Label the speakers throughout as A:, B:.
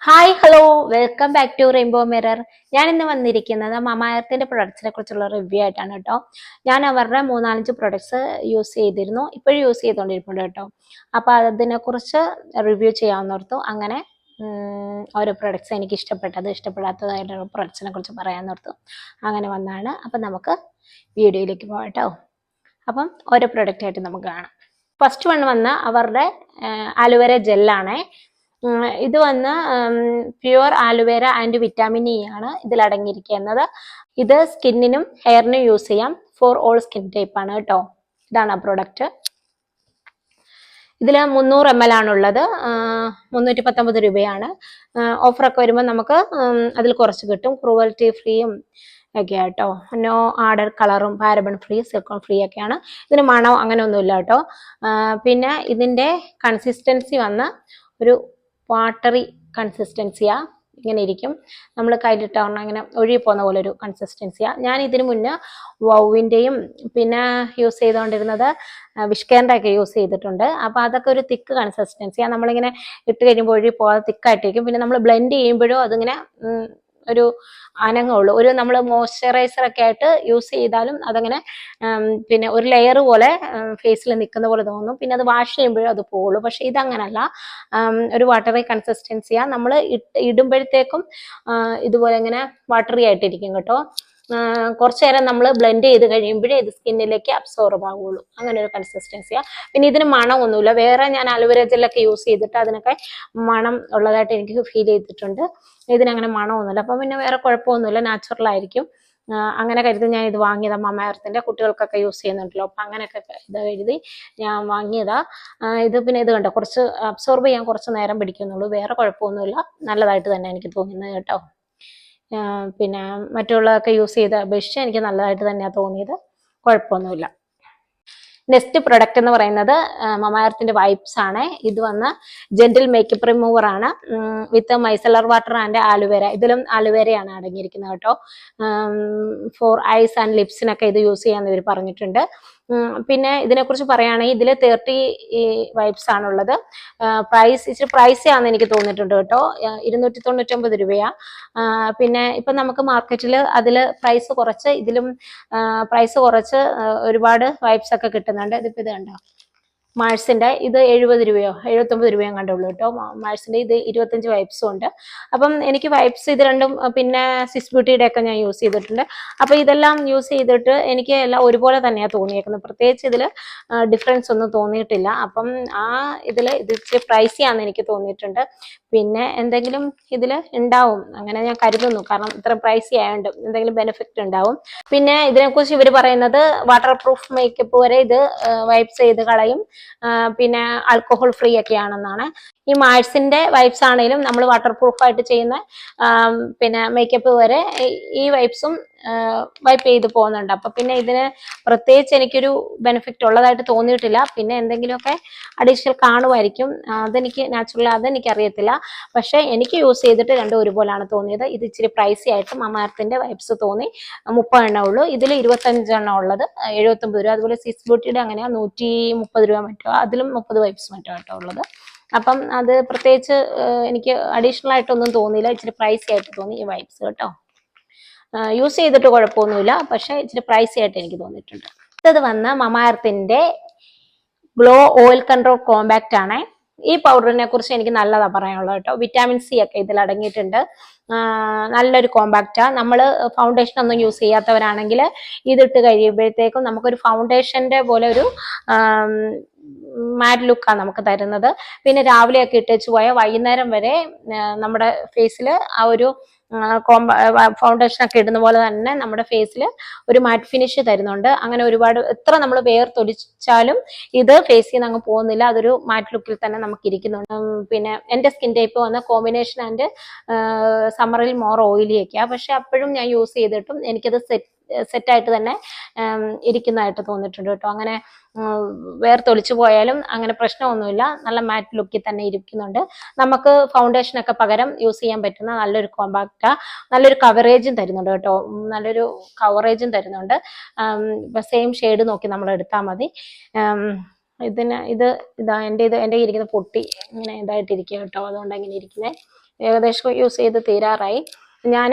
A: Hi hello welcome back to Rainbow Mirror. ഞാൻ ഇന്ന് വന്നിരിക്കുന്നത് മമായർത്തിന്റെ പ്രൊഡക്ട്സിനെ കുറിച്ചുള്ള റിവ്യൂ ആയിട്ടാണ് കേട്ടോ. ഞാൻ അവരുടെ 3-4 പ്രൊഡക്ട്സ് യൂസ് ചെയ്തിരുന്നു, ഇപ്പോഴും യൂസ് ചെയ്തുകൊണ്ടിരിക്കുന്നുണ്ട് കേട്ടോ. അപ്പൊ അതിനെക്കുറിച്ച് റിവ്യൂ ചെയ്യാമെന്നോർത്തു. അങ്ങനെ ഓരോ പ്രൊഡക്ട്സ് എനിക്ക് ഇഷ്ടപ്പെടാത്തതായിട്ടുള്ള പ്രൊഡക്ട്സിനെ കുറിച്ച് പറയാമെന്നോർത്തു. അങ്ങനെ വന്നാണ്. അപ്പം നമുക്ക് വീഡിയോയിലേക്ക് പോകാം കേട്ടോ. അപ്പം ഓരോ പ്രൊഡക്റ്റ് ആയിട്ട് നമുക്ക് കാണാം. ഫസ്റ്റ് വൺ വന്ന അവരുടെ അലോവേര ജെല്ലാണേ. ഇത് വന്ന് പ്യുവർ ആലുവേര ആൻഡ് വിറ്റാമിൻ ഇ ആണ് ഇതിൽ അടങ്ങിയിരിക്കുന്നത്. ഇത് സ്കിന്നിനും ഹെയറിനും യൂസ് ചെയ്യാം. ഫോർ ഓൾ സ്കിൻ ടൈപ്പ് ആണ് കേട്ടോ. ഇതാണ് ആ പ്രൊഡക്റ്റ്. ഇതിൽ 300 ml ആണുള്ളത്. 319 രൂപയാണ്. ഓഫറൊക്കെ വരുമ്പോൾ നമുക്ക് അതിൽ കുറച്ച് കിട്ടും. ക്രൂവൽറ്റി ഫ്രീയും ഒക്കെ കേട്ടോ. നോ ആഡർ കളറും പാരബൺ ഫ്രീ സിലിക്കോൺ ഫ്രീ ഒക്കെയാണ്. ഇതിന് മണം അങ്ങനെ ഒന്നുമില്ല കേട്ടോ. പിന്നെ ഇതിൻ്റെ കൺസിസ്റ്റൻസി വന്ന് ഒരു വാട്ടറി കൺസിസ്റ്റൻസിയാ. ഇങ്ങനെ ഇരിക്കും, നമ്മൾ കയ്യിലിട്ടാണ് ഇങ്ങനെ ഒഴുകി പോകുന്ന പോലെ ഒരു കൺസിസ്റ്റൻസിയാ. ഞാൻ ഇതിനു മുന്നേ വൗവിൻ്റെയും പിന്നെ യൂസ് ചെയ്തുകൊണ്ടിരുന്നത് വിഷ്കേറിൻ്റെ ഒക്കെ യൂസ് ചെയ്തിട്ടുണ്ട്. അപ്പോൾ അതൊക്കെ ഒരു തിക്ക് കൺസിസ്റ്റൻസിയാ. നമ്മളിങ്ങനെ ഇട്ട് കഴിയുമ്പോൾ ഒഴുകി പോകാതെ തിക്കായിട്ടിരിക്കും. പിന്നെ നമ്മൾ ബ്ലെൻഡ് ചെയ്യുമ്പോഴും അതിങ്ങനെ ഒരു അനങ്ങുള്ളൂ. ഒരു നമ്മൾ മോയ്സ്ചറൈസർ ഒക്കെ ആയിട്ട് യൂസ് ചെയ്താലും അതങ്ങനെ പിന്നെ ഒരു ലെയർ പോലെ ഫേസിൽ നിൽക്കുന്ന പോലെ തോന്നും. പിന്നെ അത് വാഷ് ചെയ്യുമ്പോഴും അത് പോകുള്ളൂ. പക്ഷെ ഇതങ്ങനല്ല, ഒരു വാട്ടറി കൺസിസ്റ്റൻസിയാ. നമ്മൾ ഇടുമ്പോഴത്തേക്കും ഇതുപോലെ ഇങ്ങനെ വാട്ടറി ആയിട്ടിരിക്കും കേട്ടോ. കുറച്ചു നേരം നമ്മൾ ബ്ലെൻഡ് ചെയ്ത് കഴിയുമ്പോഴേ ഇത് സ്കിന്നിലേക്ക് അബ്സോർബ് ആവുള്ളൂ. അങ്ങനെ ഒരു കൺസിസ്റ്റൻസിയാ. പിന്നെ ഇതിന് മണമൊന്നുമില്ല. വേറെ ഞാൻ അലോവേര ജെല്ലൊക്കെ യൂസ് ചെയ്തിട്ട് അതിനൊക്കെ മണം ഉള്ളതായിട്ട് എനിക്ക് ഫീൽ ചെയ്തിട്ടുണ്ട്. ഇതിനങ്ങനെ മണമൊന്നുമില്ല. അപ്പം പിന്നെ വേറെ കുഴപ്പമൊന്നുമില്ല, നാച്ചുറൽ ആയിരിക്കും. അങ്ങനെ കരുതി ഞാൻ ഇത് വാങ്ങിയതാ. മമായർത്തിന്റെ കുട്ടികൾക്കൊക്കെ യൂസ് ചെയ്യുന്നുണ്ടല്ലോ, അപ്പം അങ്ങനെയൊക്കെ ഇത് കരുതി ഞാൻ വാങ്ങിയതാ. ഇത് പിന്നെ ഇത് കണ്ടോ, കുറച്ച് അബ്സോർബ് ചെയ്യാൻ കുറച്ച് നേരം പിടിക്കുന്നുള്ളൂ. വേറെ കുഴപ്പമൊന്നുമില്ല, നല്ലതായിട്ട് തന്നെ എനിക്ക് തോന്നുന്നത് കേട്ടോ. പിന്നെ മറ്റുള്ളതൊക്കെ യൂസ് ചെയ്ത അപേക്ഷിച്ച് എനിക്ക് നല്ലതായിട്ട് തന്നെയാണ് തോന്നിയത്, കുഴപ്പമൊന്നുമില്ല. നെക്സ്റ്റ് പ്രൊഡക്റ്റ് എന്ന് പറയുന്നത് മമായർത്തിന്റെ വൈപ്സ് ആണ്. ഇത് വന്ന് ജെന്റിൽ മേക്കപ്പ് റിമൂവർ ആണ്, വിത്ത് മൈസലർ വാട്ടർ ആൻഡ് ആലുവേര. ഇതിലും ആലുവേരയാണ് അടങ്ങിയിരിക്കുന്നത് കേട്ടോ. ഫോർ ഐസ് ആൻഡ് ലിപ്സിനൊക്കെ ഇത് യൂസ് ചെയ്യാന്ന് ഇവർ പറഞ്ഞിട്ടുണ്ട്. പിന്നെ ഇതിനെക്കുറിച്ച് പറയുകയാണെങ്കിൽ ഇതിൽ 30 വൈപ്സ് ആണുള്ളത്. പ്രൈസ് ഇച്ചിരി പ്രൈസ് ആണെന്ന് എനിക്ക് തോന്നിയിട്ടുണ്ട് കേട്ടോ. 299 രൂപയാ. പിന്നെ ഇപ്പം നമുക്ക് മാർക്കറ്റിൽ അതിൽ പ്രൈസ് കുറച്ച്, ഇതിലും പ്രൈസ് കുറച്ച് ഒരുപാട് വൈപ്സ് ഒക്കെ കിട്ടുന്നുണ്ട്. ഇതിപ്പോൾ ഇത് കണ്ടോ, മാഴ്സിന്റെ ഇത് 70 രൂപയോ 79 രൂപയോ കണ്ടുള്ളൂ കേട്ടോ. മാഴ്സിന്റെ ഇത് 25 വൈപ്സും ഉണ്ട്. അപ്പം എനിക്ക് വൈപ്സ് ഇത് രണ്ടും പിന്നെ സിസ് ബ്യൂട്ടിയുടെ ഒക്കെ ഞാൻ യൂസ് ചെയ്തിട്ടുണ്ട്. അപ്പൊ ഇതെല്ലാം യൂസ് ചെയ്തിട്ട് എനിക്ക് എല്ലാം ഒരുപോലെ തന്നെയാണ് തോന്നിയേക്കുന്നത്. പ്രത്യേകിച്ച് ഇതിൽ ഡിഫറൻസ് ഒന്നും തോന്നിയിട്ടില്ല. അപ്പം ഇത് ഇച്ചിരി പ്രൈസി ആണെന്ന് എനിക്ക് തോന്നിയിട്ടുണ്ട്. പിന്നെ എന്തെങ്കിലും ഇതിൽ ഉണ്ടാവും അങ്ങനെ ഞാൻ കരുതുന്നു, കാരണം ഇത്ര പ്രൈസി ആയതുകൊണ്ട് എന്തെങ്കിലും ബെനിഫിറ്റ് ഉണ്ടാവും. പിന്നെ ഇതിനെക്കുറിച്ച് ഇവർ പറയുന്നത് വാട്ടർ പ്രൂഫ് മേക്കപ്പ് വരെ ഇത് വൈപ്സ് ചെയ്ത് കളയും, പിന്നെ ആൽക്കഹോൾ ഫ്രീ ഒക്കെ ആണെന്നാണ്. ഈ മാഴ്സിന്റെ വൈപ്സ് ആണെങ്കിലും നമ്മൾ വാട്ടർ പ്രൂഫ് ആയിട്ട് ചെയ്യുന്ന പിന്നെ മേക്കപ്പ് വരെ ഈ വൈപ്സും വൈപ്പ് ചെയ്ത് പോകുന്നുണ്ട്. അപ്പൊ പിന്നെ ഇതിന് പ്രത്യേകിച്ച് എനിക്കൊരു ബെനിഫിറ്റ് ഉള്ളതായിട്ട് തോന്നിയിട്ടില്ല. പിന്നെ എന്തെങ്കിലുമൊക്കെ അഡീഷണൽ കാണുമായിരിക്കും, അതെനിക്ക് അറിയത്തില്ല. പക്ഷെ എനിക്ക് യൂസ് ചെയ്തിട്ട് രണ്ടും ഒരുപോലാണ് തോന്നിയത്. ഇത് ഇച്ചിരി പ്രൈസി ആയിട്ട് മമാർത്തിന്റെ വൈപ്സ് തോന്നി. 30 എണ്ണം ഉള്ളൂ, ഇതിൽ 25 എണ്ണം ഉള്ളത് 79 രൂപ. അതുപോലെ സിസ് ബ്യൂട്ടിയുടെ അങ്ങനെയാ 130 രൂപ മറ്റോ, അതിലും 30 വൈപ്സ് മറ്റോ ആയിട്ടോ ഉള്ളത്. അപ്പം അത് പ്രത്യേകിച്ച് എനിക്ക് അഡീഷണൽ ആയിട്ടൊന്നും തോന്നിയില്ല, ഇച്ചിരി പ്രൈസി ആയിട്ട് തോന്നി ഈ വൈപ്സ് കേട്ടോ. യൂസ് ചെയ്തിട്ട് കുഴപ്പമൊന്നുമില്ല, പക്ഷെ ഇച്ചിരി പ്രൈസി ആയിട്ട് എനിക്ക് തോന്നിയിട്ടുണ്ട്. ഇത് വന്ന മമായർത്തിന്റെ ഗ്ലോ ഓയിൽ കൺട്രോൾ കോമ്പാക്റ്റ് ആണ്. ഈ പൗഡറിനെ കുറിച്ച് എനിക്ക് നല്ലതാ പറയാനുള്ളത് കേട്ടോ. വിറ്റാമിൻ സി ഒക്കെ ഇതിൽ അടങ്ങിയിട്ടുണ്ട്. നല്ലൊരു കോമ്പാക്റ്റാ. നമ്മൾ ഫൗണ്ടേഷൻ ഒന്നും യൂസ് ചെയ്യാത്തവരാണെങ്കിൽ ഇതിട്ട് കഴിയുമ്പോഴത്തേക്കും നമുക്കൊരു ഫൗണ്ടേഷന്റെ പോലെ ഒരു മാറ്റ് ലുക്കാണ് നമുക്ക് തരുന്നത്. പിന്നെ രാവിലെയൊക്കെ ഇട്ടേച്ച് പോയാൽ വൈകുന്നേരം വരെ നമ്മുടെ ഫേസിൽ ആ ഒരു ഫൗണ്ടേഷൻ ഒക്കെ ഇടുന്ന പോലെ തന്നെ നമ്മുടെ ഫേസിൽ ഒരു മാറ്റ് ഫിനിഷ് തരുന്നുണ്ട്. അങ്ങനെ ഒരുപാട് എത്ര നമ്മൾ വേർത്തൊലിച്ചാലും ഇത് ഫേസിൽ നിന്ന് അങ്ങ് പോകുന്നില്ല, അതൊരു മാറ്റ് ലുക്കിൽ തന്നെ നമുക്ക് ഇരിക്കുന്നുണ്ട്. പിന്നെ എൻ്റെ സ്കിൻ ടൈപ്പ് വന്ന കോമ്പിനേഷൻ ആൻഡ് സമ്മറിൽ മോർ ഓയിലി ഒക്കെയാണ്. പക്ഷെ അപ്പോഴും ഞാൻ യൂസ് ചെയ്തിട്ടും എനിക്കത് സെറ്റായിട്ട് തന്നെ ഇരിക്കുന്നതായിട്ട് തോന്നിയിട്ടുണ്ട് കേട്ടോ. അങ്ങനെ വേർത്തൊലിച്ചു പോയാലും അങ്ങനെ പ്രശ്നമൊന്നുമില്ല, നല്ല മാറ്റ് ലുക്കിൽ തന്നെ ഇരിക്കുന്നുണ്ട്. നമുക്ക് ഫൗണ്ടേഷനൊക്കെ പകരം യൂസ് ചെയ്യാൻ പറ്റുന്ന നല്ലൊരു കോമ്പാക്റ്റാ. നല്ലൊരു കവറേജും തരുന്നുണ്ട് കേട്ടോ, നല്ലൊരു കവറേജും തരുന്നുണ്ട്. സെയിം ഷെയ്ഡ് നോക്കി നമ്മൾ എടുത്താൽ മതി. ഇതാ എൻ്റെ ഇരിക്കുന്ന പൊട്ടി ഇങ്ങനെ ഇതായിട്ടിരിക്കുക കേട്ടോ, അതുകൊണ്ട് അങ്ങനെ ഇരിക്കുന്നത്. ഏകദേശം യൂസ് ചെയ്ത് തീരാറായി. ഞാൻ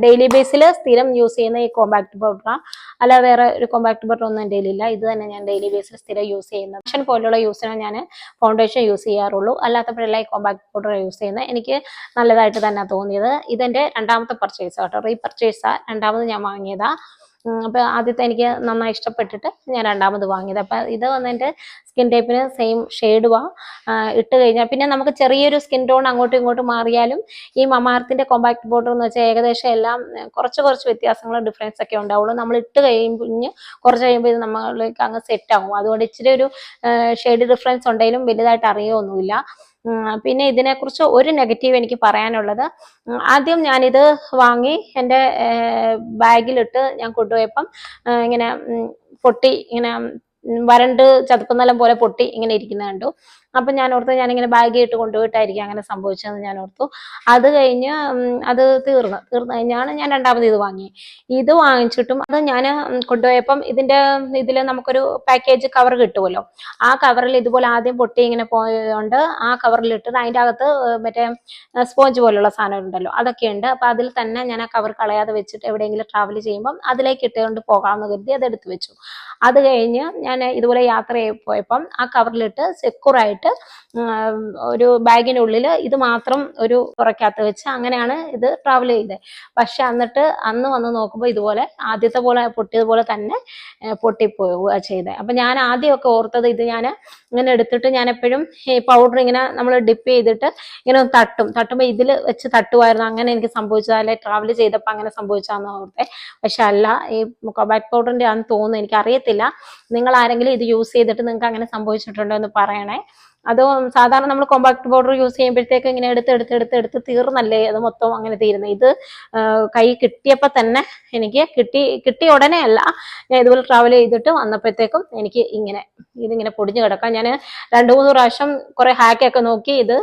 A: ഡെയിലി ബേസിൽ സ്ഥിരം യൂസ് ചെയ്യുന്ന ഈ കോമ്പാക്ട് പൗഡറാണ്. അല്ല വേറെ ഒരു കോമ്പാക്ട് പൗഡർ ഒന്നും എൻ്റെ കയ്യിലില്ല. ഇത് തന്നെ ഞാൻ ഡെയിലി ബേസിൽ സ്ഥിരം യൂസ് ചെയ്യുന്നത്. ഫൗണ്ടേഷൻ പോലുള്ള യൂസിനാണ് ഞാൻ ഫൗണ്ടേഷൻ യൂസ് ചെയ്യാറുള്ളൂ. അല്ലാത്തപ്പോഴെല്ലാം ഈ കോമ്പാക്ട് പൗഡർ യൂസ് ചെയ്യുന്നത്. എനിക്ക് നല്ലതായിട്ട് തന്നെ തോന്നിയത്. ഇതെൻ്റെ രണ്ടാമത്തെ പർച്ചേസ് കേട്ടോ, റീപർച്ചേസാണ്. രണ്ടാമത് ഞാൻ വാങ്ങിയതാ. അപ്പോൾ ആദ്യത്തെ എനിക്ക് നന്നായി ഇഷ്ടപ്പെട്ടിട്ട് ഞാൻ രണ്ടാമത് വാങ്ങിയത്. അപ്പം ഇത് വന്ന് എൻ്റെ സ്കിൻ ടൈപ്പിന് സെയിം ഷെയ്ഡുമാണ്. ഇട്ട് കഴിഞ്ഞാൽ പിന്നെ നമുക്ക് ചെറിയൊരു സ്കിൻ ടോൺ അങ്ങോട്ടും ഇങ്ങോട്ടും മാറിയാലും ഈ മമാർത്തിൻ്റെ കോമ്പാക്ട് പൗഡർ എന്ന് വെച്ചാൽ ഏകദേശം എല്ലാം കുറച്ച് വ്യത്യാസങ്ങളും ഡിഫറൻസ് ഒക്കെ ഉണ്ടാവുള്ളൂ. നമ്മൾ ഇട്ട് കഴിയുമ്പോൾ കുറച്ച് കഴിയുമ്പോൾ ഇത് നമ്മളിലേക്ക് അങ്ങ് സെറ്റ് ആകും. അതുകൊണ്ട് ഇച്ചിരി ഒരു ഷെയ്ഡ് ഡിഫറൻസ് ഉണ്ടെങ്കിലും വലുതായിട്ട് അറിയുമൊന്നുമില്ല. പിന്നെ ഇതിനെക്കുറിച്ച് ഒരു നെഗറ്റീവ് എനിക്ക് പറയാനുള്ളത്, ആദ്യം ഞാനിത് വാങ്ങി എൻ്റെ ബാഗിലിട്ട് ഞാൻ കൊണ്ടുപോയപ്പം ഇങ്ങനെ പൊട്ടി, ഇങ്ങനെ വരണ്ട് ചതുപ്പ് നിലം പോലെ പൊട്ടി ഇങ്ങനെ ഇരിക്കുന്നത് കണ്ടു. അപ്പം ഞാൻ ഓർത്തു ഞാനിങ്ങനെ ബാഗ് ഇട്ട് കൊണ്ടുപോയിട്ടായിരിക്കും അങ്ങനെ സംഭവിച്ചതെന്ന് ഞാൻ ഓർത്തു. അത് കഴിഞ്ഞ് അത് തീർന്നു കഴിഞ്ഞാണ് ഞാൻ രണ്ടാമത് ഇത് വാങ്ങി. ഇത് വാങ്ങിച്ചിട്ടും അത് ഞാൻ കൊണ്ടുപോയപ്പം ഇതിൽ നമുക്കൊരു പാക്കേജ് കവർ കിട്ടുമല്ലോ. ആ കവറിൽ ഇതുപോലെ ആദ്യം പൊട്ടി ഇങ്ങനെ പോയതുകൊണ്ട് ആ കവറിലിട്ട് അതിൻ്റെ അകത്ത് മറ്റേ സ്പോഞ്ച് പോലുള്ള സാധനം ഉണ്ടല്ലോ, അതൊക്കെ ഉണ്ട്. അപ്പം അതിൽ തന്നെ ഞാൻ ആ കവർ കളയാതെ വെച്ചിട്ട് എവിടെയെങ്കിലും ട്രാവൽ ചെയ്യുമ്പം അതിലേക്ക് ഇട്ടുകൊണ്ട് പോകാമെന്ന് കരുതി അത് എടുത്തു വെച്ചു. അത് കഴിഞ്ഞ് ഞാൻ ഇതുപോലെ യാത്ര പോയപ്പം ആ കവറിലിട്ട് സെക്യൂറായിട്ട് ഒരു ബാഗിനുള്ളിൽ ഇത് മാത്രം ഒരു പുറക്കകത്ത് വെച്ച് അങ്ങനെയാണ് ഇത് ട്രാവൽ ചെയ്തത്. പക്ഷെ അന്ന് വന്ന് നോക്കുമ്പോൾ ഇതുപോലെ ആദ്യത്തെ പോലെ പൊട്ടിയതുപോലെ തന്നെ പൊട്ടിപ്പോവുക ചെയ്തത്. അപ്പം ഞാൻ ആദ്യമൊക്കെ ഓർത്തത് ഇത് ഞാൻ ഇങ്ങനെ എടുത്തിട്ട് ഞാൻ എപ്പോഴും ഈ പൗഡർ ഇങ്ങനെ നമ്മൾ ഡിപ്പ് ചെയ്തിട്ട് ഇങ്ങനെ തട്ടുമ്പോൾ ഇതിൽ വെച്ച് തട്ടുമായിരുന്നു. അങ്ങനെ എനിക്ക് സംഭവിച്ചതല്ലേ, ട്രാവൽ ചെയ്തപ്പോൾ അങ്ങനെ സംഭവിച്ചാന്ന് ഓർത്തെ. പക്ഷെ അല്ല, ഈ കോമ്പാക്ട് പൗഡറിൻ്റെ ആണെന്ന് തോന്നുന്നു, എനിക്കറിയത്തില്ല. നിങ്ങൾ ആരെങ്കിലും ഇത് യൂസ് ചെയ്തിട്ട് നിങ്ങൾക്ക് അങ്ങനെ സംഭവിച്ചിട്ടുണ്ടോ എന്ന് പറയണേ. അത് സാധാരണ നമ്മൾ കോമ്പാക്ട് പൗഡർ യൂസ് ചെയ്യുമ്പോഴത്തേക്ക് ഇങ്ങനെ എടുത്ത് തീർന്നല്ലേ അത് മൊത്തം അങ്ങനെ തീരുന്നത്. ഇത് കൈ കിട്ടിയപ്പോൾ തന്നെ എനിക്ക് കിട്ടിയ ഉടനെ അല്ല, ഞാൻ ഇതുപോലെ ട്രാവൽ ചെയ്തിട്ട് വന്നപ്പോഴത്തേക്കും എനിക്ക് ഇതിങ്ങനെ പൊടിഞ്ഞു കിടക്കാം. ഞാൻ 2-3 പ്രാവശ്യം കുറെ ഹാക്കൊക്കെ നോക്കി ഇത്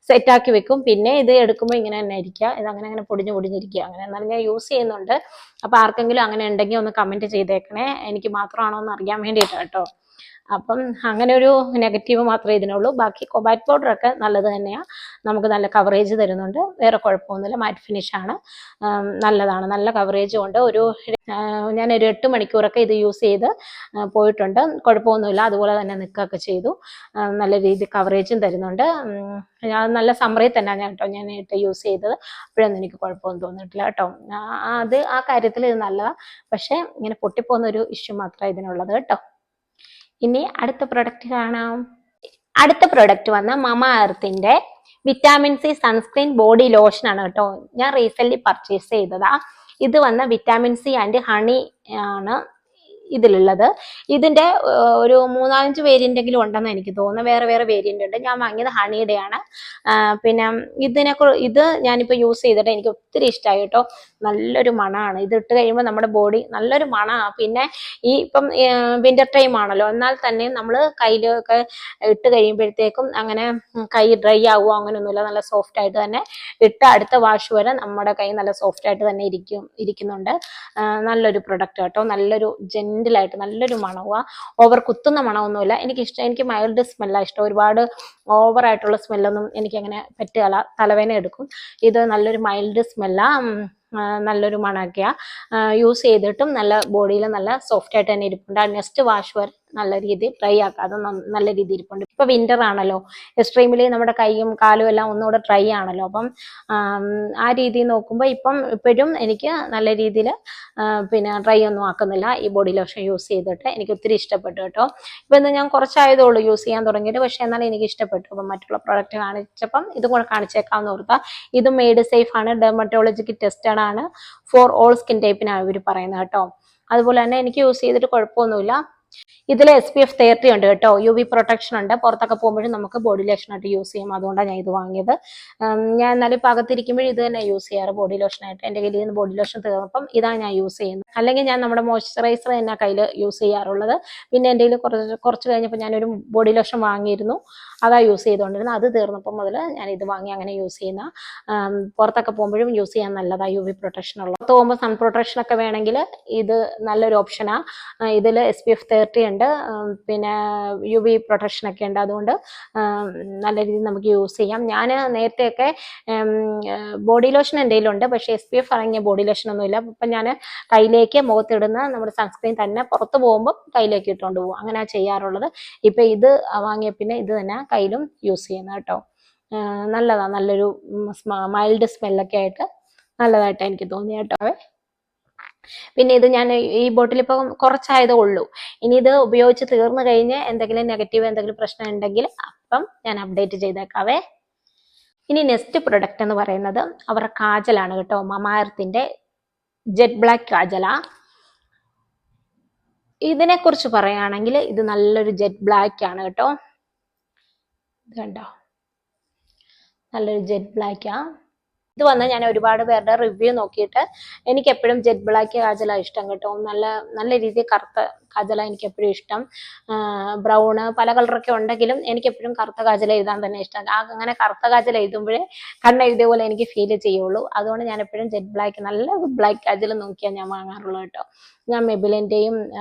A: സെറ്റാക്കി വെക്കും. പിന്നെ ഇത് എടുക്കുമ്പോൾ ഇങ്ങനെ തന്നെ ഇരിക്കുക, ഇത് അങ്ങനെ പൊടിഞ്ഞിരിക്കുക. അങ്ങനെ എന്നാലും ഞാൻ യൂസ് ചെയ്യുന്നുണ്ട്. അപ്പോൾ ആർക്കെങ്കിലും അങ്ങനെ ഉണ്ടെങ്കിൽ ഒന്ന് കമൻറ്റ് ചെയ്തേക്കണേ, എനിക്ക് മാത്രമാണോ എന്ന് അറിയാൻ വേണ്ടിയിട്ട് കേട്ടോ. അപ്പം അങ്ങനെ ഒരു നെഗറ്റീവ് മാത്രമേ ഇതിനുള്ളൂ. ബാക്കി കോമ്പാക്ട് പൗഡർ ഒക്കെ നല്ലത് തന്നെയാണ്, നമുക്ക് നല്ല കവറേജ് തരുന്നുണ്ട്, വേറെ കുഴപ്പമൊന്നുമില്ല. മാറ്റ് ഫിനിഷാണ്, നല്ലതാണ്, നല്ല കവറേജും ഉണ്ട്. ഞാനൊരു 8 മണിക്കൂറൊക്കെ ഇത് യൂസ് ചെയ്ത് പോയിട്ടുണ്ട്, കുഴപ്പമൊന്നുമില്ല. അതുപോലെ തന്നെ നിൽക്കുകയൊക്കെ ചെയ്തു. നല്ല രീതിയിൽ കവറേജും തരുന്നുണ്ട്. ഞാൻ നല്ല സമ്മറിൽ തന്നെയാണ് ഞാൻ ഇട്ട് യൂസ് ചെയ്തത്. അപ്പോഴൊന്നും എനിക്ക് കുഴപ്പമൊന്നും തോന്നിയിട്ടില്ല കേട്ടോ. ആ കാര്യത്തിൽ ഇത് നല്ലതാണ്. പക്ഷേ ഇങ്ങനെ പൊട്ടിപ്പോകുന്ന ഒരു ഇഷ്യൂ മാത്രമേ ഇതിനുള്ളത് കേട്ടോ. ഇനി അടുത്ത പ്രൊഡക്റ്റ് കാണാം. അടുത്ത പ്രൊഡക്റ്റ് വന്ന മമ എർത്തിന്റെ vitamin C sunscreen body lotion ആണ് കേട്ടോ. ഞാൻ റീസെന്റ് പർച്ചേസ് ചെയ്തതാ. ഇത് വന്ന വിറ്റാമിൻ സി ആൻഡ് ഹണി ആണ് ഇതിലുള്ളത്. ഇതിന്റെ ഒരു 3-5 വേരിയന്റെങ്കിലും ഉണ്ടെന്ന് എനിക്ക് തോന്നുന്നു. വേറെ വേരിയന്റ് ഉണ്ട്. ഞാൻ വാങ്ങിയത് ഹണിയുടെയാണ്. പിന്നെ ഇത് ഞാനിപ്പോൾ യൂസ് ചെയ്തിട്ട് എനിക്ക് ഒത്തിരി ഇഷ്ടമായി കേട്ടോ. നല്ലൊരു മണമാണ്. ഇത് ഇട്ട് കഴിയുമ്പോൾ നമ്മുടെ ബോഡി നല്ലൊരു മണമാണ്. പിന്നെ ഇപ്പം വിന്റർ ടൈം ആണല്ലോ, എന്നാൽ തന്നെ നമ്മൾ കയ്യിലൊക്കെ ഇട്ട് കഴിയുമ്പോഴത്തേക്കും അങ്ങനെ കൈ ഡ്രൈ ആവുക അങ്ങനെയൊന്നുമില്ല. നല്ല സോഫ്റ്റ് ആയിട്ട് തന്നെ ഇട്ട് അടുത്ത വാഷ് വരെ നമ്മുടെ കൈ നല്ല സോഫ്റ്റ് ആയിട്ട് തന്നെ ഇരിക്കുന്നുണ്ട്. നല്ലൊരു പ്രൊഡക്റ്റ് കേട്ടോ. നല്ലൊരു ജെന്റിലായിട്ട് നല്ലൊരു മണവുക. ഓവർ കുത്തുന്ന മണമൊന്നുമില്ല. എനിക്ക് മൈൽഡ് സ്മെല്ലാണ് ഇഷ്ടം. ഒരുപാട് ഓവറായിട്ടുള്ള സ്മെല്ലൊന്നും എനിക്കങ്ങനെ പറ്റുകയില്ല, തലവേദന എടുക്കും. ഇത് നല്ലൊരു മൈൽഡ് സ്മെല്ലാണ്, നല്ലൊരു മണമൊക്കെയാണ്. യൂസ് ചെയ്തിട്ടും നല്ല ബോഡിയിൽ നല്ല സോഫ്റ്റ് ആയിട്ട് തന്നെ ഇരിപ്പുണ്ട്. നെക്സ്റ്റ് വാഷ് വരെ നല്ല രീതിയിൽ ഡ്രൈ ആക്കാതെ നല്ല രീതിയിൽ ഇരിപ്പുണ്ട്. ഇപ്പൊ വിന്റർ ആണല്ലോ, എക്സ്ട്രീമിലി നമ്മുടെ കൈയും കാലും എല്ലാം ഒന്നുകൂടെ ഡ്രൈ ആണല്ലോ. അപ്പം ആ രീതിയിൽ നോക്കുമ്പോൾ ഇപ്പോഴും എനിക്ക് നല്ല രീതിയിൽ പിന്നെ ഡ്രൈ ഒന്നും ആക്കുന്നില്ല ഈ ബോഡി ലോഷൻ യൂസ് ചെയ്തിട്ട്. എനിക്ക് ഒത്തിരി ഇഷ്ടപ്പെട്ടു കേട്ടോ. ഇപ്പം ഞാൻ കുറച്ചായതുള്ളൂ യൂസ് ചെയ്യാൻ തുടങ്ങിയിട്ട്, പക്ഷെ എന്നാലും എനിക്ക് ഇഷ്ടപ്പെട്ടു. അപ്പം മറ്റുള്ള പ്രോഡക്റ്റ് കാണിച്ചപ്പം ഇതും കൂടെ കാണിച്ചേക്കാമെന്ന് ഓർത്താ. ഇത് മെയ്ഡ് സേഫ് ആണ്, ഡെർമറ്റോളജിക്ക് ടെസ്റ്റഡ് ആണ്, ഫോർ ഓൾ സ്കിൻ ടൈപ്പിനാണ് ഇവർ പറയുന്നത് കേട്ടോ. അതുപോലെ തന്നെ എനിക്ക് യൂസ് ചെയ്തിട്ട് കുഴപ്പമൊന്നുമില്ല. ഇതിൽ SPF 30 ഉണ്ട് കേട്ടോ, UV പ്രൊട്ടക്ഷൻ ഉണ്ട്. പുറത്തൊക്കെ പോകുമ്പോഴും നമുക്ക് ബോഡി ലോഷനായിട്ട് യൂസ് ചെയ്യും. അതുകൊണ്ടാണ് ഞാൻ ഇത് വാങ്ങിയത്. ഞാൻ എന്നാലും ഇപ്പം അകത്തിരിക്കുമ്പോഴും ഇത് തന്നെ യൂസ് ചെയ്യാറ് ബോഡി ലോഷനായിട്ട്. എൻ്റെ കയ്യിൽ നിന്ന് ബോഡി ലോഷൻ തീർന്നപ്പം ഇതാണ് ഞാൻ യൂസ് ചെയ്യുന്നത്. അല്ലെങ്കിൽ ഞാൻ നമ്മുടെ മോയ്സ്ചറൈസർ തന്നെ കയ്യിൽ യൂസ് ചെയ്യാറുള്ളത്. പിന്നെ എൻ്റെ കയ്യിൽ കുറച്ച് കഴിഞ്ഞപ്പോൾ ഞാനൊരു ബോഡി ലോഷൻ വാങ്ങിയിരുന്നു, അതാ യൂസ് ചെയ്തുകൊണ്ടിരുന്നത്. അത് തീർന്നപ്പോൾ മുതൽ ഞാൻ ഇത് വാങ്ങി അങ്ങനെ യൂസ് ചെയ്യുന്ന. പുറത്തൊക്കെ പോകുമ്പോഴും യൂസ് ചെയ്യാൻ നല്ലതാണ്, UV പ്രൊട്ടക്ഷൻ ഉള്ളത്. പുറത്ത് പോകുമ്പോൾ സൺ പ്രൊട്ടക്ഷൻ ഒക്കെ വേണമെങ്കിൽ ഇത് നല്ലൊരു ഓപ്ഷനാണ്. ഇതിൽ SPF 30 ഉണ്ട്, പിന്നെ UV പ്രൊട്ടക്ഷൻ ഒക്കെ ഉണ്ട്. അതുകൊണ്ട് നല്ല രീതിയിൽ നമുക്ക് യൂസ് ചെയ്യാം. ഞാൻ നേരത്തെയൊക്കെ ബോഡി ലോഷൻ എൻ്റെ കയ്യിലുണ്ട്, പക്ഷേ SPF അടങ്ങിയ ബോഡി ലോഷൻ ഒന്നുമില്ല. അപ്പം ഞാൻ കയ്യിലേക്ക് മുഖത്തിടുന്ന നമ്മുടെ സൺസ്ക്രീൻ തന്നെ പുറത്ത് പോകുമ്പോൾ കയ്യിലേക്ക് ഇട്ടുകൊണ്ട് പോകും, അങ്ങനെ ചെയ്യാറുള്ളത്. ഇപ്പം ഇത് വാങ്ങിയ പിന്നെ ഇത് തന്നെ കയ്യിലും യൂസ് ചെയ്യുന്നത് കേട്ടോ. നല്ലതാണ്, നല്ലൊരു മൈൽഡ് സ്മെല്ലൊക്കെ ആയിട്ട് നല്ലതായിട്ട് എനിക്ക് തോന്നി കേട്ടോ. പിന്നെ ഇത് ഞാൻ ഈ ബോട്ടിൽ ഇപ്പം കുറച്ചായതേ ഉള്ളൂ. ഇനി ഇത് ഉപയോഗിച്ച് തീർന്നു കഴിഞ്ഞ് എന്തെങ്കിലും നെഗറ്റീവ് എന്തെങ്കിലും പ്രശ്നം ഉണ്ടെങ്കിൽ അപ്പം ഞാൻ അപ്ഡേറ്റ് ചെയ്തേക്കാവേ. ഇനി നെക്സ്റ്റ് പ്രൊഡക്റ്റ് എന്ന് പറയുന്നത് അവരുടെ കാജലാണ് കേട്ടോ. മമാഎർത്തിന്റെ ജെറ്റ് ബ്ലാക്ക് കാജല. ഇതിനെ കുറിച്ച് പറയുകയാണെങ്കിൽ ഇത് നല്ലൊരു ജെറ്റ് ബ്ലാക്ക് ആണ് കേട്ടോ. ഇത് കണ്ടോ, നല്ലൊരു ജെറ്റ് ബ്ലാക്കാ. ഇത് വന്ന് ഞാൻ ഒരുപാട് പേരുടെ റിവ്യൂ നോക്കിയിട്ട് എനിക്ക് എപ്പോഴും ജെറ്റ് ബ്ലാക്ക് കാജല ഇഷ്ടം കേട്ടോ. നല്ല രീതിയിൽ കറുത്ത കാജല എനിക്ക് എപ്പോഴും ഇഷ്ടം. ബ്രൗണ് പല കളറൊക്കെ ഉണ്ടെങ്കിലും എനിക്ക് എപ്പോഴും കറുത്ത കാജല എഴുതാൻ തന്നെ ഇഷ്ടം. അങ്ങനെ കറുത്ത കാജല എഴുതുമ്പോഴേ കണ്ണെഴുതിയ പോലെ എനിക്ക് ഫീൽ ചെയ്യുള്ളൂ. അതുകൊണ്ട് ഞാൻ എപ്പോഴും ജെറ്റ് ബ്ലാക്ക്, നല്ല ബ്ലാക്ക് കാജല നോക്കിയാണ് ഞാൻ വാങ്ങാറുള്ളത് കേട്ടോ. ഞാൻ മെബിലിന്റെയും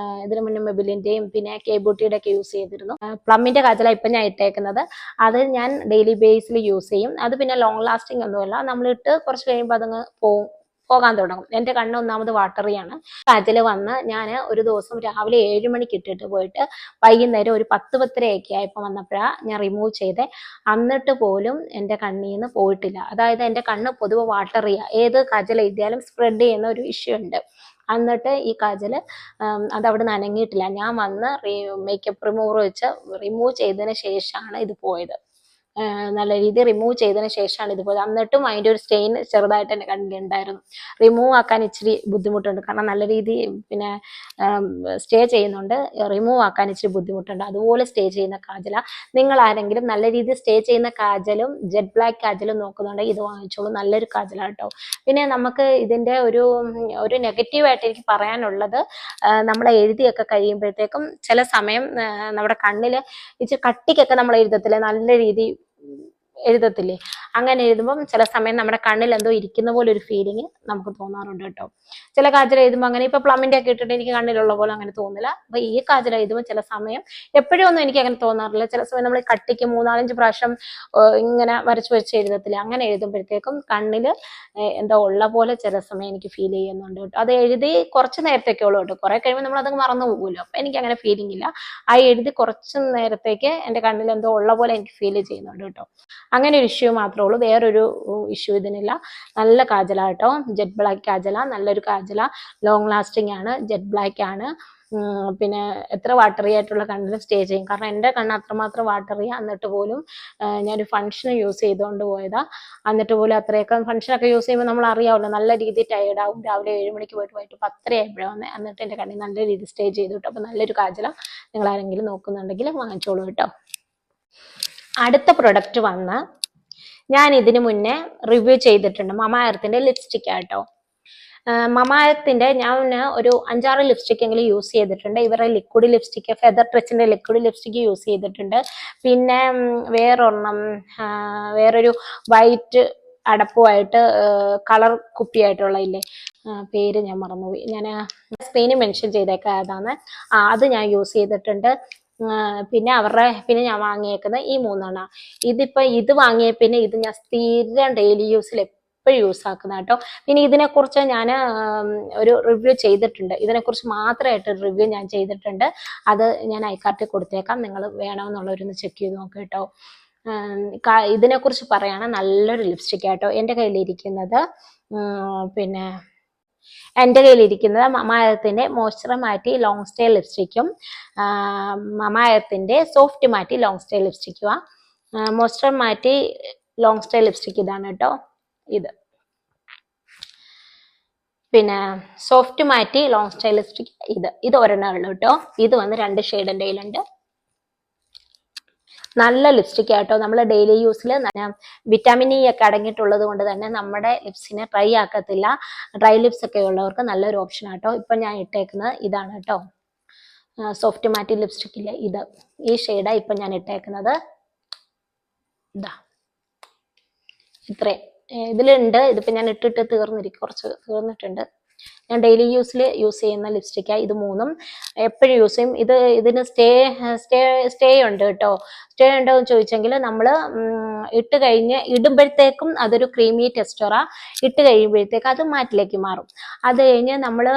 A: ഇതിനു മുന്നേ മെബിലിന്റെയും പിന്നെ കെ ബ്യൂട്ടിയുടെ ഒക്കെ യൂസ് ചെയ്തിരുന്നു. പ്ലമ്മിന്റെ കാജല ഇപ്പം ഞാൻ ഇട്ടേക്കുന്നത്. അത് ഞാൻ ഡെയിലി ബേസിൽ യൂസ് ചെയ്യും. അത് പിന്നെ ലോങ് ലാസ്റ്റിംഗ് ഒന്നുമല്ല, നമ്മളിട്ട് കുറച്ച് കഴിയുമ്പോൾ അതങ്ങ് പോകാൻ തുടങ്ങും. എൻ്റെ കണ്ണ് ഒന്നാമത് വാട്ടറിയാണ്. കാജൽ വന്ന് ഞാൻ ഒരു ദിവസം രാവിലെ 7 മണിക്ക് ഇട്ടിട്ട് പോയിട്ട് വൈകുന്നേരം ഒരു 10-10:30 ആയപ്പോൾ വന്നപ്പോഴാണ് ഞാൻ റിമൂവ് ചെയ്തേ. എന്നിട്ട് പോലും എൻ്റെ കണ്ണിൽ നിന്ന് പോയിട്ടില്ല. അതായത് എൻ്റെ കണ്ണ് പൊതുവെ വാട്ടറിയാണ്, ഏത് കാജൽ എഴുതിയാലും സ്പ്രെഡ് ചെയ്യുന്ന ഒരു ഇഷ്യൂ ഉണ്ട്. എന്നിട്ട് ഈ കാജൽ അതവിടെ നിന്ന് അനങ്ങിയിട്ടില്ല. ഞാൻ വന്ന് മേക്കപ്പ് റിമൂവർ വെച്ച് റിമൂവ് ചെയ്തതിന് ശേഷമാണ് ഇത് പോയത്. നല്ല രീതിയിൽ റിമൂവ് ചെയ്തതിന് ശേഷമാണ് ഇത് പോയത്. എന്നിട്ടും അതിൻ്റെ ഒരു സ്റ്റെയിൻ ചെറുതായിട്ട് എൻ്റെ കണ്ണിലുണ്ടായിരുന്നു. റിമൂവ് ആക്കാൻ ഇച്ചിരി ബുദ്ധിമുട്ടുണ്ട്, കാരണം നല്ല രീതിയിൽ പിന്നെ സ്റ്റേ ചെയ്യുന്നുണ്ട്. റിമൂവ് ആക്കാൻ ഇച്ചിരി ബുദ്ധിമുട്ടുണ്ട്. അതുപോലെ സ്റ്റേ ചെയ്യുന്ന കാജല. നിങ്ങൾ ആരെങ്കിലും നല്ല രീതിയിൽ സ്റ്റേ ചെയ്യുന്ന കാജലും ജെറ്റ് ബ്ലാക്ക് കാജലും നോക്കുന്നുണ്ടെങ്കിൽ ഇത് വാങ്ങിച്ചോളൂ, നല്ലൊരു കാജലാണ് കേട്ടോ. പിന്നെ നമുക്ക് ഇതിൻ്റെ ഒരു നെഗറ്റീവായിട്ട് എനിക്ക് പറയാനുള്ളത്, നമ്മൾ എഴുതിയൊക്കെ കഴിയുമ്പോഴത്തേക്കും ചില സമയം നമ്മുടെ കണ്ണിൽ ഇച്ചിരി കട്ടിക്കൊക്കെ നമ്മൾ എഴുതത്തില്ലേ, നല്ല രീതി എഴുതത്തില്ലേ, അങ്ങനെ എഴുതുമ്പം ചില സമയം നമ്മുടെ കണ്ണിൽ എന്തോ ഇരിക്കുന്ന പോലെ ഒരു ഫീലിംഗ് നമുക്ക് തോന്നാറുണ്ട് കേട്ടോ. ചില കാജൽ എഴുതുമ്പോൾ അങ്ങനെ, ഇപ്പൊ പ്ലമ്മിന്റെ ഒക്കെ ഇട്ടിട്ട് എനിക്ക് കണ്ണിലുള്ള പോലെ അങ്ങനെ തോന്നില്ല. അപ്പൊ ഈ കാജൽ എഴുതുമ്പോൾ ചില സമയം, എപ്പോഴും ഒന്നും എനിക്ക് അങ്ങനെ തോന്നാറില്ല, ചില സമയം നമ്മൾ കട്ടിക്ക് 3-4 പ്രാവശ്യം ഇങ്ങനെ വരച്ച് എഴുതത്തില്ല, അങ്ങനെ എഴുതുമ്പോഴത്തേക്കും കണ്ണിൽ എന്തോ ഉള്ള പോലെ ചില സമയം എനിക്ക് ഫീൽ ചെയ്യുന്നുണ്ട് കേട്ടോ. അത് എഴുതി കുറച്ച് നേരത്തേക്കേ ഉള്ളൂ കേട്ടോ, കുറെ കഴിയുമ്പോൾ നമ്മൾ അതങ്ങ് മറന്നു പോകുമല്ലോ. അപ്പൊ എനിക്ക് അങ്ങനെ ഫീലിംഗ് ഇല്ല. ആ എഴുതി കുറച്ച് നേരത്തേക്ക് എൻ്റെ കണ്ണിൽ എന്തോ ഉള്ള പോലെ എനിക്ക് ഫീൽ ചെയ്യുന്നുണ്ട് കേട്ടോ. അങ്ങനെ ഒരു ഇഷ്യൂ മാത്രമേ ഉള്ളൂ, വേറൊരു ഇഷ്യൂ ഇതിനില്ല. നല്ല കാജല കേട്ടോ, ജെറ്റ് ബ്ലാക്ക് കാജല, നല്ലൊരു കാജല, ലോങ് ലാസ്റ്റിംഗ് ആണ്, ജെറ്റ് ബ്ലാക്ക് ആണ്. പിന്നെ എത്ര വാട്ടറി ആയിട്ടുള്ള കണ്ണിൽ സ്റ്റേ ചെയ്യും, കാരണം എൻ്റെ കണ്ണ് അത്രമാത്രം വാട്ടറിയാ. എന്നിട്ട് പോലും ഞാനൊരു ഫംഗ്ഷന് യൂസ് ചെയ്തുകൊണ്ട് പോയതാ. എന്നിട്ട് പോലും അത്രയൊക്കെ ഫംഗ്ഷനൊക്കെ യൂസ് ചെയ്യുമ്പോൾ നമ്മൾ അറിയാമല്ലോ, നല്ല രീതിയിൽ ടയേർഡ് ആവും. രാവിലെ 7 മണിക്ക് പോയിട്ട് 10:30 ആയപ്പോഴാണ് വന്നത്. എന്നിട്ട് എൻ്റെ കണ്ണിൽ നല്ല രീതിയിൽ സ്റ്റേ ചെയ്തു കേട്ടോ. അപ്പം നല്ലൊരു കാജല നിങ്ങൾ ആരെങ്കിലും നോക്കുന്നുണ്ടെങ്കിൽ വാങ്ങിച്ചോളൂ കേട്ടോ. അടുത്ത പ്രൊഡക്റ്റ് വന്ന് ഞാൻ ഇതിനു മുന്നേ റിവ്യൂ ചെയ്തിട്ടുണ്ട്, മമാഎർത്തിന്റെ ലിപ്സ്റ്റിക് ആട്ടോ. മമാഎർത്തിന്റെ ഞാൻ ഒരു 5-6 ലിപ്സ്റ്റിക് എങ്കിലും യൂസ് ചെയ്തിട്ടുണ്ട്. ഇവരുടെ ലിക്വിഡ് ലിപ്സ്റ്റിക്, ഫെദർ ടച്ചിന്റെ ലിക്വിഡ് ലിപ്സ്റ്റിക് യൂസ് ചെയ്തിട്ടുണ്ട്. പിന്നെ വേറൊരു വൈറ്റ് അടപ്പുമായിട്ട് കളർ കുപ്പിയായിട്ടുള്ള ഇല്ലേ, പേര് ഞാൻ മറന്നുപോയി, ഞാൻ സ്ക്രീനിൽ മെൻഷൻ ചെയ്തേക്കാം ഏതാണ്. അത് ഞാൻ യൂസ് ചെയ്തിട്ടുണ്ട്. പിന്നെ ഞാൻ വാങ്ങിയേക്കുന്നത് ഈ 3 ഇത് വാങ്ങിയ പിന്നെ ഇത് ഞാൻ സ്ഥിരം ഡെയിലി യൂസിൽ എപ്പോഴും യൂസ് ആക്കുന്ന കേട്ടോ. പിന്നെ ഇതിനെക്കുറിച്ച് ഞാൻ ഒരു റിവ്യൂ ചെയ്തിട്ടുണ്ട്, ഇതിനെക്കുറിച്ച് മാത്രമായിട്ട് റിവ്യൂ ഞാൻ ചെയ്തിട്ടുണ്ട്. അത് ഞാൻ ഐക്കാർട്ടിൽ കൊടുത്തേക്കാം, നിങ്ങൾ വേണമെന്നുള്ളവരൊന്ന് ചെക്ക് ചെയ്ത് നോക്കുക കേട്ടോ. ഇതിനെക്കുറിച്ച് പറയുകയാണ്, നല്ലൊരു ലിപ്സ്റ്റിക് ആട്ടോ. എൻ്റെ കയ്യിലിരിക്കുന്നത് എൻ്റെ കയ്യിലിരിക്കുന്നത് മമാഎർത്തിന്റെ മോയ്സ്ചർ മാറ്റി ലോങ് സ്റ്റേ ലിപ്സ്റ്റിക്കും മമാഎർത്തിന്റെ സോഫ്റ്റ് മാറ്റി ലോങ് സ്റ്റേ ലിപ്സ്റ്റിക്കുമാണ്. മോയ്സ്ചർ മാറ്റി ലോങ് സ്റ്റേ ലിപ്സ്റ്റിക് ഇതാണ് കേട്ടോ, ഇത്. പിന്നെ സോഫ്റ്റ് മാറ്റി ലോങ് സ്റ്റേ ലിപ്സ്റ്റിക് ഇത് ഒരെണ്ണേ ഉള്ളൂ കേട്ടോ. ഇത് വന്ന് 2 ഷെയ്ഡ് എൻ്റെ കയ്യിലുണ്ട്. നല്ല ലിപ്സ്റ്റിക് ആട്ടോ. നമ്മൾ ഡെയിലി യൂസിൽ വിറ്റാമിൻ ഇ ഒക്കെ അടങ്ങിയിട്ടുള്ളത് കൊണ്ട് തന്നെ നമ്മുടെ ലിപ്സിനെ ഡ്രൈ ആക്കത്തില്ല. ഡ്രൈ ലിപ്സ് ഒക്കെ ഉള്ളവർക്ക് നല്ലൊരു ഓപ്ഷൻ ആട്ടോ. ഇപ്പം ഞാൻ ഇട്ടേക്കുന്നത് ഇതാണ് കേട്ടോ, സോഫ്റ്റ് മാറ്റി ലിപ്സ്റ്റിക്കില്ലേ, ഈ ഷെയ്ഡാണ് ഇപ്പം ഞാൻ ഇട്ടേക്കുന്നത്. ഇതാ ഇത്രയും ഇതിലുണ്ട്. ഇതിപ്പോൾ ഞാൻ ഇട്ടിട്ട് കുറച്ച് തീർന്നിട്ടുണ്ട്. ഞാൻ ഡെയിലി യൂസ് ചെയ്യുന്ന ലിപ്സ്റ്റിക്കാണ് ഇത് മൂന്നും. എപ്പോഴും യൂസ് ചെയ്യും. ഇതിന് സ്റ്റേ ഉണ്ട് കേട്ടോ. സ്റ്റേ ഉണ്ടോ എന്ന് ചോദിച്ചെങ്കിൽ നമ്മൾ ഇടുമ്പോഴത്തേക്കും അതൊരു ക്രീമി ടെക്സ്ചറാ. ഇട്ട് കഴിയുമ്പോഴത്തേക്ക് അത് മാറ്റിലേക്ക് മാറും. അത് കഴിഞ്ഞ് നമ്മൾ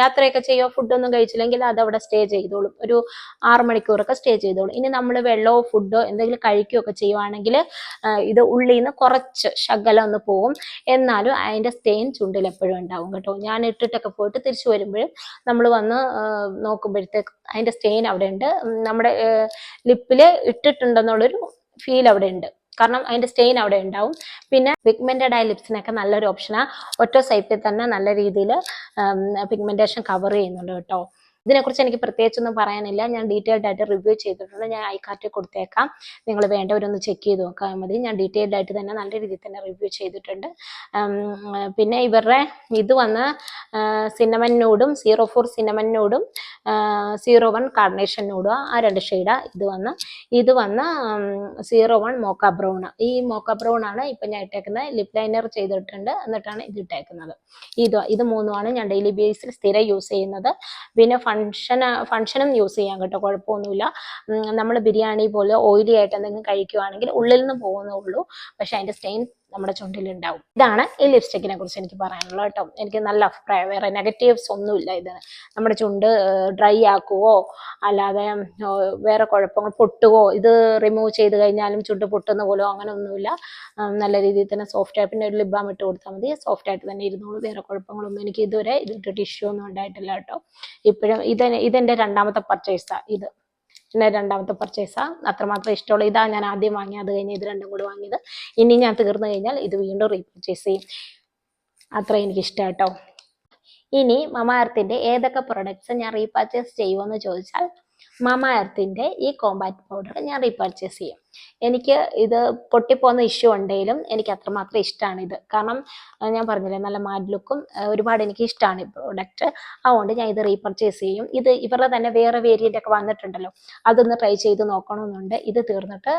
A: യാത്രയൊക്കെ ചെയ്യുക, ഫുഡൊന്നും കഴിച്ചില്ലെങ്കിൽ അത് അവിടെ സ്റ്റേ ചെയ്തോളും. ഒരു 6 മണിക്കൂറൊക്കെ സ്റ്റേ ചെയ്തോളും. ഇനി നമ്മൾ വെള്ളമോ ഫുഡോ എന്തെങ്കിലും കഴിക്കുകയൊക്കെ ചെയ്യുവാണെങ്കിൽ ഇത് ഉള്ളിൽ നിന്ന് കുറച്ച് ശകലം ഒന്ന് പോവും. എന്നാലും അതിൻ്റെ സ്റ്റെയിൻ ചുണ്ടിൽ എപ്പോഴും ഉണ്ടാവും കേട്ടോ. ഞാൻ ഇട്ടിട്ടൊക്കെ പോയിട്ട് തിരിച്ചു വരുമ്പോഴും നമ്മൾ വന്ന് നോക്കുമ്പോഴത്തേക്ക് അതിൻ്റെ സ്റ്റെയിൻ അവിടെ ഉണ്ട്. നമ്മുടെ ലിപ്പിൽ ഇട്ടിട്ടുണ്ടെന്നുള്ളൊരു ഫീൽ അവിടെ ഉണ്ട്. കാരണം അതിൻ്റെ സ്റ്റെയിൻ അവിടെ ഉണ്ടാവും. പിന്നെ പിഗ്മെന്റഡ് ആയ ലിപ്സിനൊക്കെ നല്ലൊരു ഓപ്ഷനാണ്. ഒറ്റ സൈപ്പിൽ തന്നെ നല്ല രീതിയിൽ പിഗ്മെന്റേഷൻ കവർ ചെയ്യുന്നുണ്ട് കേട്ടോ. ഇതിനെക്കുറിച്ച് എനിക്ക് പ്രത്യേകിച്ചൊന്നും പറയാനില്ല. ഞാൻ ഡീറ്റെയിൽഡ് ആയിട്ട് റിവ്യൂ ചെയ്തിട്ടുണ്ട്. ഞാൻ ഐക്കാർട്ടിൽ കൊടുത്തേക്കാം. നിങ്ങൾ വേണ്ടവരൊന്ന് ചെക്ക് ചെയ്ത് നോക്കാൻ മതി. ഞാൻ ഡീറ്റെയിൽഡ് ആയിട്ട് തന്നെ നല്ല രീതിയിൽ തന്നെ റിവ്യൂ ചെയ്തിട്ടുണ്ട്. പിന്നെ ഇവരുടെ ഇത് വന്ന് സിന്നമൺ നൂഡും 04 സിന്നമൺ നൂഡും 01 കാർണേഷൻ നൂഡും ആ 2 ഷെയ്ഡാണ് ഇത് വന്ന് 01 മോക്ക ബ്രൗൺ. ഈ മോക്ക ബ്രൗൺ ആണ് ഇപ്പം ഞാൻ ഇട്ടേക്കുന്നത്. ലിപ് ലൈനർ ചെയ്തിട്ടുണ്ട്, എന്നിട്ടാണ് ഇത് ഇട്ടേക്കുന്നത്. ഇത് മൂന്നുമാണ് ഞാൻ ഡെയിലി ബേസിൽ സ്ഥിരം യൂസ് ചെയ്യുന്നത്. പിന്നെ ഫങ്ഷനും യൂസ് ചെയ്യാൻ കേട്ടോ, കുഴപ്പമൊന്നുമില്ല. നമ്മൾ ബിരിയാണി പോലെ ഓയിലി ആയിട്ട് എന്തെങ്കിലും കഴിക്കുവാണെങ്കിൽ ഉള്ളിൽ നിന്ന് പോകുന്നേ ഉള്ളൂ. പക്ഷെ അതിൻ്റെ സ്റ്റെയിൻ നമ്മുടെ ചുണ്ടിലുണ്ടാവും. ഇതാണ് ഈ ലിപ്സ്റ്റിക്കിനെ കുറിച്ച് എനിക്ക് പറയാനുള്ളത് കേട്ടോ. എനിക്ക് നല്ല അഭിപ്രായം, വേറെ നെഗറ്റീവ്സ് ഒന്നുമില്ല. ഇത് നമ്മുടെ ചുണ്ട് ഡ്രൈ ആക്കുവോ അല്ലാതെ വേറെ കുഴപ്പങ്ങൾ പൊട്ടുവോ, ഇത് റിമൂവ് ചെയ്ത് കഴിഞ്ഞാലും ചുണ്ട് പൊട്ടുന്ന പോലോ അങ്ങനെ ഒന്നുമില്ല. നല്ല രീതിയിൽ തന്നെ സോഫ്റ്റ് ആയിട്ട്, പിന്നെ ഒരു ലിപ് ബാം ഇട്ട് കൊടുത്താൽ മതി, സോഫ്റ്റ് ആയിട്ട് തന്നെ ഇരുന്നോളൂ. വേറെ കുഴപ്പങ്ങളൊന്നും എനിക്ക് ഇതുവരെ ഇതിട്ട് ഇഷ്യൂ ഒന്നും ഉണ്ടായിട്ടില്ല കേട്ടോ. ഇപ്പോഴും ഇതെൻ്റെ രണ്ടാമത്തെ പർച്ചേസാണ്. പിന്നെ രണ്ടാമത്തെ പർച്ചേസാണ്. അത്രമാത്രം ഇഷ്ടമുള്ള ഇതാണ് ഞാൻ ആദ്യം വാങ്ങിയത്. അത് കഴിഞ്ഞ് ഇത് രണ്ടും കൂടി വാങ്ങിയത്. ഇനി ഞാൻ തീർന്നു കഴിഞ്ഞാൽ ഇത് വീണ്ടും റീപർച്ചേസ് ചെയ്യും. അത്ര എനിക്കിഷ്ടം കേട്ടോ. ഇനി മമ എർത്തിൻ്റെ ഏതൊക്കെ പ്രൊഡക്ട്സ് ഞാൻ റീപർച്ചേസ് ചെയ്യുമെന്ന് ചോദിച്ചാൽ, മമ എർത്തിൻ്റെ ഈ കോമ്പാക്ട് പൗഡർ ഞാൻ റീപർച്ചേസ് ചെയ്യും. എനിക്ക് ഇത് പൊട്ടിപ്പോകുന്ന ഇഷ്യൂ ഉണ്ടെങ്കിലും എനിക്ക് അത്രമാത്രം ഇഷ്ടമാണ് ഇത്. കാരണം ഞാൻ പറഞ്ഞില്ലേ, നല്ല മാറ്റ് ലുക്കും ഒരുപാട് എനിക്ക് ഇഷ്ടമാണ് ഈ പ്രോഡക്റ്റ്. അതുകൊണ്ട് ഞാൻ ഇത് റീപർച്ചേസ് ചെയ്യും. ഇത് ഇവരുടെ തന്നെ വേറെ വേരിയൻ്റ് ഒക്കെ വന്നിട്ടുണ്ടല്ലോ, അതൊന്ന് ട്രൈ ചെയ്ത് നോക്കണമെന്നുണ്ട്. ഇത് തീർന്നിട്ട്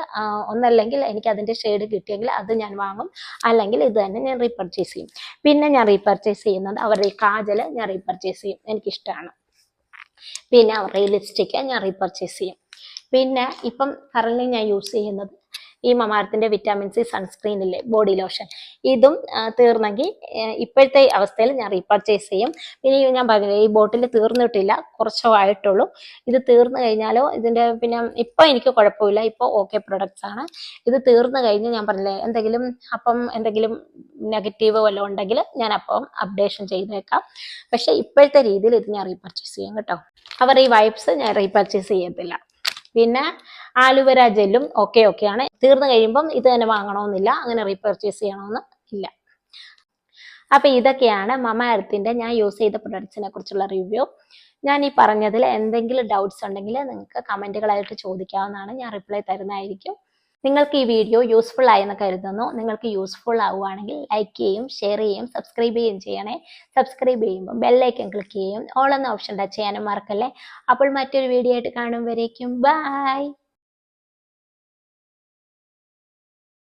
A: ഒന്നല്ലെങ്കിൽ എനിക്ക് അതിൻ്റെ ഷെയ്ഡ് കിട്ടിയെങ്കിൽ അത് ഞാൻ വാങ്ങും, അല്ലെങ്കിൽ ഇത് തന്നെ ഞാൻ റീപർച്ചേസ് ചെയ്യും. പിന്നെ ഞാൻ റീപർച്ചേസ് ചെയ്യുന്നത് അവരുടെ ഈ കാജൽ ഞാൻ റീപർച്ചേസ് ചെയ്യും, എനിക്കിഷ്ടമാണ്. പിന്നെ അവരുടെ ഈ ലിപ്സ്റ്റിക്ക് ഞാൻ റീപർച്ചേസ് ചെയ്യും. പിന്നെ ഇപ്പം കറന്റ് ഞാൻ യൂസ് ചെയ്യുന്നത് ഈ മമ എർത്തിൻ്റെ വിറ്റാമിൻ സി സൺസ്ക്രീൻ ഇല്ലേ, ബോഡി ലോഷൻ. ഇതും തീർന്നെങ്കിൽ ഇപ്പോഴത്തെ അവസ്ഥയിൽ ഞാൻ റീപർച്ചേസ് ചെയ്യും. പിന്നെ ഞാൻ പറഞ്ഞില്ലേ, ഈ ബോട്ടിൽ തീർന്നിട്ടില്ല, കുറച്ചോ ആയിട്ടുള്ളൂ. ഇത് തീർന്നു കഴിഞ്ഞാലോ ഇതിൻ്റെ പിന്നെ ഇപ്പോൾ എനിക്ക് കുഴപ്പമില്ല, ഇപ്പോൾ ഓക്കെ പ്രൊഡക്ട്സ് ആണ്. ഇത് തീർന്നു കഴിഞ്ഞ് ഞാൻ പറഞ്ഞില്ലേ, എന്തെങ്കിലും നെഗറ്റീവ് വല്ലതും ഉണ്ടെങ്കിൽ ഞാൻ അപ്പം അപ്ഡേഷൻ ചെയ്തേക്കാം. പക്ഷെ ഇപ്പോഴത്തെ രീതിയിൽ ഇത് ഞാൻ റീപർച്ചേസ് ചെയ്യും കേട്ടോ. അവർ ഈ വൈപ്സ് ഞാൻ റീപർച്ചേസ് ചെയ്യത്തില്ല. പിന്നെ ആലുവര ജെല്ലും ഓക്കെയാണ്. തീർന്നു കഴിയുമ്പം ഇത് തന്നെ വാങ്ങണമെന്നില്ല, അങ്ങനെ റീപർച്ചേസ് ചെയ്യണമെന്ന് ഇല്ല. അപ്പൊ ഇതൊക്കെയാണ് മമ എർത്തിൻ്റെ ഞാൻ യൂസ് ചെയ്ത പ്രൊഡക്ട്സിനെ കുറിച്ചുള്ള റിവ്യൂ. ഞാൻ ഈ പറഞ്ഞതിൽ എന്തെങ്കിലും ഡൗട്ട്സ് ഉണ്ടെങ്കിൽ നിങ്ങൾക്ക് കമൻറ്റുകളായിട്ട് ചോദിക്കാവുന്നതാണ്, ഞാൻ റിപ്ലൈ തരുന്നതായിരിക്കും. നിങ്ങൾക്ക് ഈ വീഡിയോ യൂസ്ഫുൾ ആയെന്ന് കരുതുന്നു. നിങ്ങൾക്ക് യൂസ്ഫുൾ ആവുകയാണെങ്കിൽ ലൈക്ക് ചെയ്യും, ഷെയർ ചെയ്യും, സബ്സ്ക്രൈബ് ചെയ്യുകയും ചെയ്യണേ. സബ്സ്ക്രൈബ് ചെയ്യുമ്പോൾ ബെല്ലൈക്കൺ ക്ലിക്ക് ചെയ്യും, ഓൾ എന്ന ഓപ്ഷൻ ടച്ച് ചെയ്യാനും മറക്കല്ലേ. അപ്പോൾ മറ്റൊരു വീഡിയോ ആയിട്ട് കാണും വരേക്കും ബൈ.